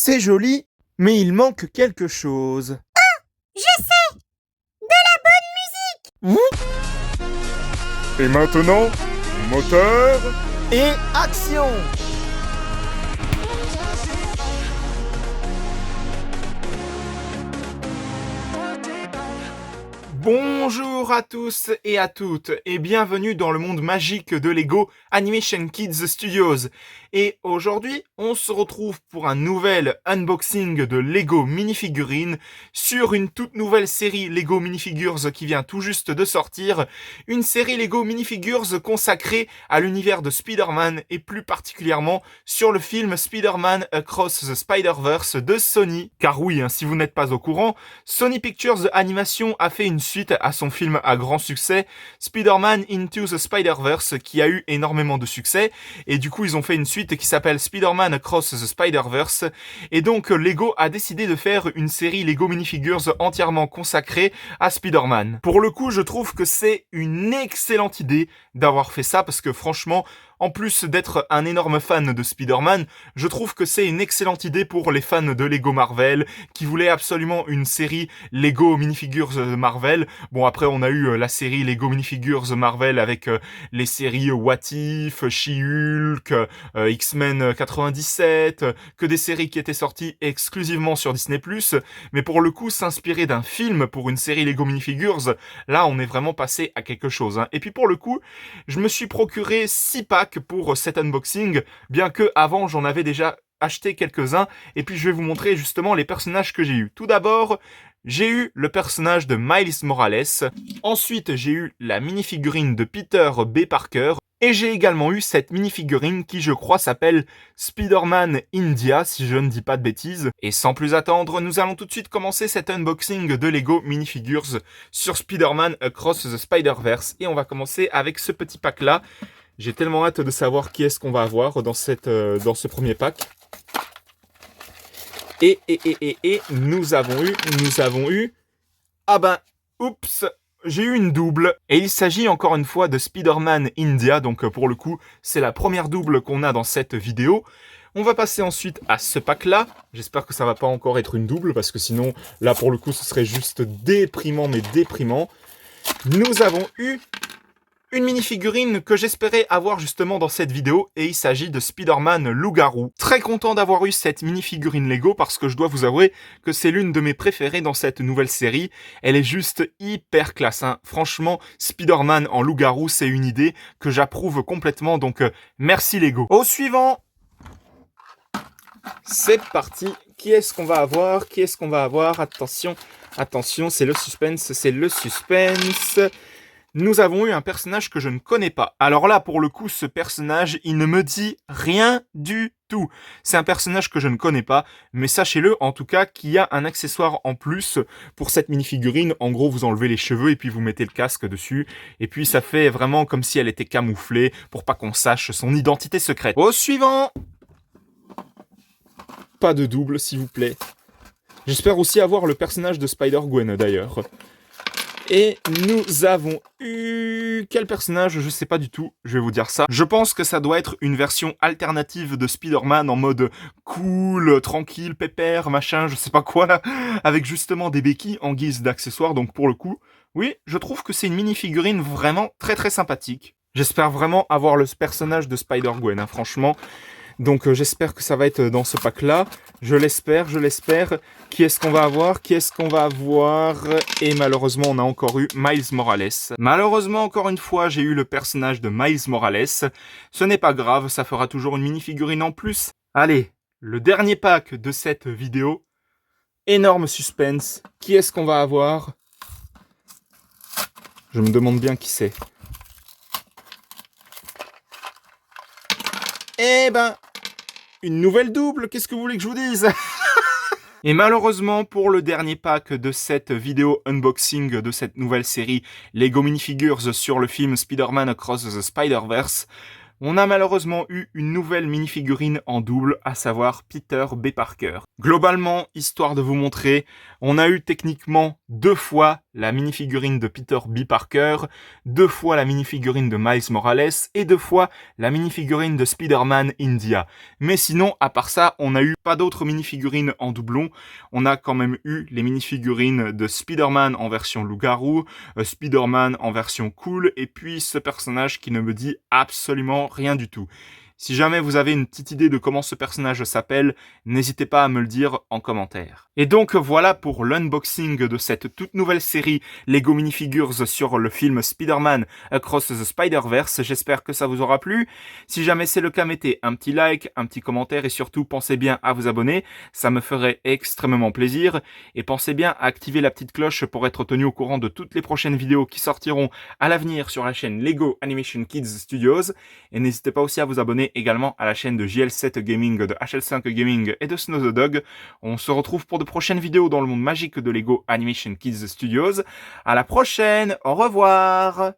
C'est joli, mais il manque quelque chose. Je sais! De la bonne musique! Et maintenant, moteur. Et action! Bonjour à tous et à toutes et bienvenue dans le monde magique de Lego Animation Kids Studios. Et aujourd'hui, on se retrouve pour un nouvel unboxing de Lego minifigurines sur une toute nouvelle série Lego Minifigures qui vient tout juste de sortir. Une série Lego Minifigures consacrée à l'univers de Spider-Man et plus particulièrement sur le film Spider-Man Across the Spider-Verse de Sony. Car oui, si vous n'êtes pas au courant, Sony Pictures Animation a fait une suite à son film à grand succès, Spider-Man Into the Spider-Verse, qui a eu énormément de succès, et du coup ils ont fait une suite qui s'appelle Spider-Man Across the Spider-Verse, et donc Lego a décidé de faire une série Lego Minifigures entièrement consacrée à Spider-Man. Pour le coup, je trouve que c'est une excellente idée d'avoir fait ça, parce que franchement, en plus d'être un énorme fan de Spider-Man, je trouve que c'est une excellente idée pour les fans de Lego Marvel, qui voulaient absolument une série Lego Minifigures Marvel. Bon, après, on a eu la série Lego Minifigures Marvel avec les séries What If, She-Hulk, X-Men 97, que des séries qui étaient sorties exclusivement sur Disney+. Mais pour le coup, s'inspirer d'un film pour une série Lego Minifigures, là, on est vraiment passé à quelque chose. Et puis pour le coup, je me suis procuré 6 packs pour cet unboxing, bien que avant j'en avais déjà acheté quelques-uns, et puis je vais vous montrer justement les personnages que j'ai eu. Tout d'abord, j'ai eu le personnage de Miles Morales, ensuite j'ai eu la minifigurine de Peter B. Parker, et j'ai également eu cette minifigurine qui, je crois, s'appelle Spider-Man India, si je ne dis pas de bêtises. Et sans plus attendre, nous allons tout de suite commencer cet unboxing de Lego Minifigures sur Spider-Man Across the Spider-Verse. Et on va commencer avec ce petit pack-là. J'ai tellement hâte de savoir qui est-ce qu'on va avoir dans ce premier pack. Et nous avons eu... Ah ben, oups, j'ai eu une double. Et il s'agit encore une fois de Spider-Man India, donc pour le coup, c'est la première double qu'on a dans cette vidéo. On va passer ensuite à ce pack-là. J'espère que ça va pas encore être une double, parce que sinon, là pour le coup, ce serait juste déprimant, mais déprimant. Nous avons eu une minifigurine que j'espérais avoir justement dans cette vidéo, et il s'agit de Spider-Man Loup-Garou. Très content d'avoir eu cette minifigurine Lego, parce que je dois vous avouer que c'est l'une de mes préférées dans cette nouvelle série. Elle est juste hyper classe, Franchement, Spider-Man en Loup-Garou, c'est une idée que j'approuve complètement, donc merci Lego. Au suivant, c'est parti. Qui est-ce qu'on va avoir? Attention, attention, c'est le suspense. Nous avons eu un personnage que je ne connais pas. Alors là, pour le coup, ce personnage, il ne me dit rien du tout. C'est un personnage que je ne connais pas, mais sachez-le, en tout cas, qu'il y a un accessoire en plus pour cette minifigurine. En gros, vous enlevez les cheveux et puis vous mettez le casque dessus. Et puis, ça fait vraiment comme si elle était camouflée pour pas qu'on sache son identité secrète. Au suivant! Pas de double, s'il vous plaît. J'espère aussi avoir le personnage de Spider-Gwen, d'ailleurs. Et nous avons eu... Quel personnage? Je sais pas du tout, je vais vous dire ça. Je pense que ça doit être une version alternative de Spider-Man en mode cool, tranquille, pépère, machin, je sais pas quoi là, avec justement des béquilles en guise d'accessoires. Donc pour le coup, oui, je trouve que c'est une mini-figurine vraiment très très sympathique. J'espère vraiment avoir le personnage de Spider-Gwen, franchement. Donc j'espère que ça va être dans ce pack-là. Je l'espère. Qui est-ce qu'on va avoir? Et malheureusement, on a encore eu Miles Morales. Malheureusement, encore une fois, j'ai eu le personnage de Miles Morales. Ce n'est pas grave, ça fera toujours une mini-figurine en plus. Allez, le dernier pack de cette vidéo. Énorme suspense. Qui est-ce qu'on va avoir? Je me demande bien qui c'est. Eh ben, une nouvelle double, qu'est-ce que vous voulez que je vous dise? Et malheureusement, pour le dernier pack de cette vidéo unboxing de cette nouvelle série Lego Minifigures sur le film Spider-Man Across the Spider-Verse, on a malheureusement eu une nouvelle minifigurine en double, à savoir Peter B. Parker. Globalement, histoire de vous montrer, on a eu techniquement 2 fois la minifigurine de Peter B. Parker, 2 fois la minifigurine de Miles Morales et 2 fois la minifigurine de Spider-Man India. Mais sinon, à part ça, on n'a eu pas d'autres minifigurines en doublon. On a quand même eu les minifigurines de Spider-Man en version loup-garou, Spider-Man en version cool, et puis ce personnage qui ne me dit absolument rien du tout. Si jamais vous avez une petite idée de comment ce personnage s'appelle, n'hésitez pas à me le dire en commentaire. Et donc voilà pour l'unboxing de cette toute nouvelle série Lego Minifigures sur le film Spider-Man Across the Spider-Verse. J'espère que ça vous aura plu. Si jamais c'est le cas, mettez un petit like, un petit commentaire et surtout pensez bien à vous abonner. Ça me ferait extrêmement plaisir. Et pensez bien à activer la petite cloche pour être tenu au courant de toutes les prochaines vidéos qui sortiront à l'avenir sur la chaîne Lego Animation Kids Studios. Et n'hésitez pas aussi à vous abonner également à la chaîne de JL7 Gaming, de HL5 Gaming et de Snow the Dog. On se retrouve pour de prochaines vidéos dans le monde magique de Lego Animation Kids Studios. À la prochaine, au revoir!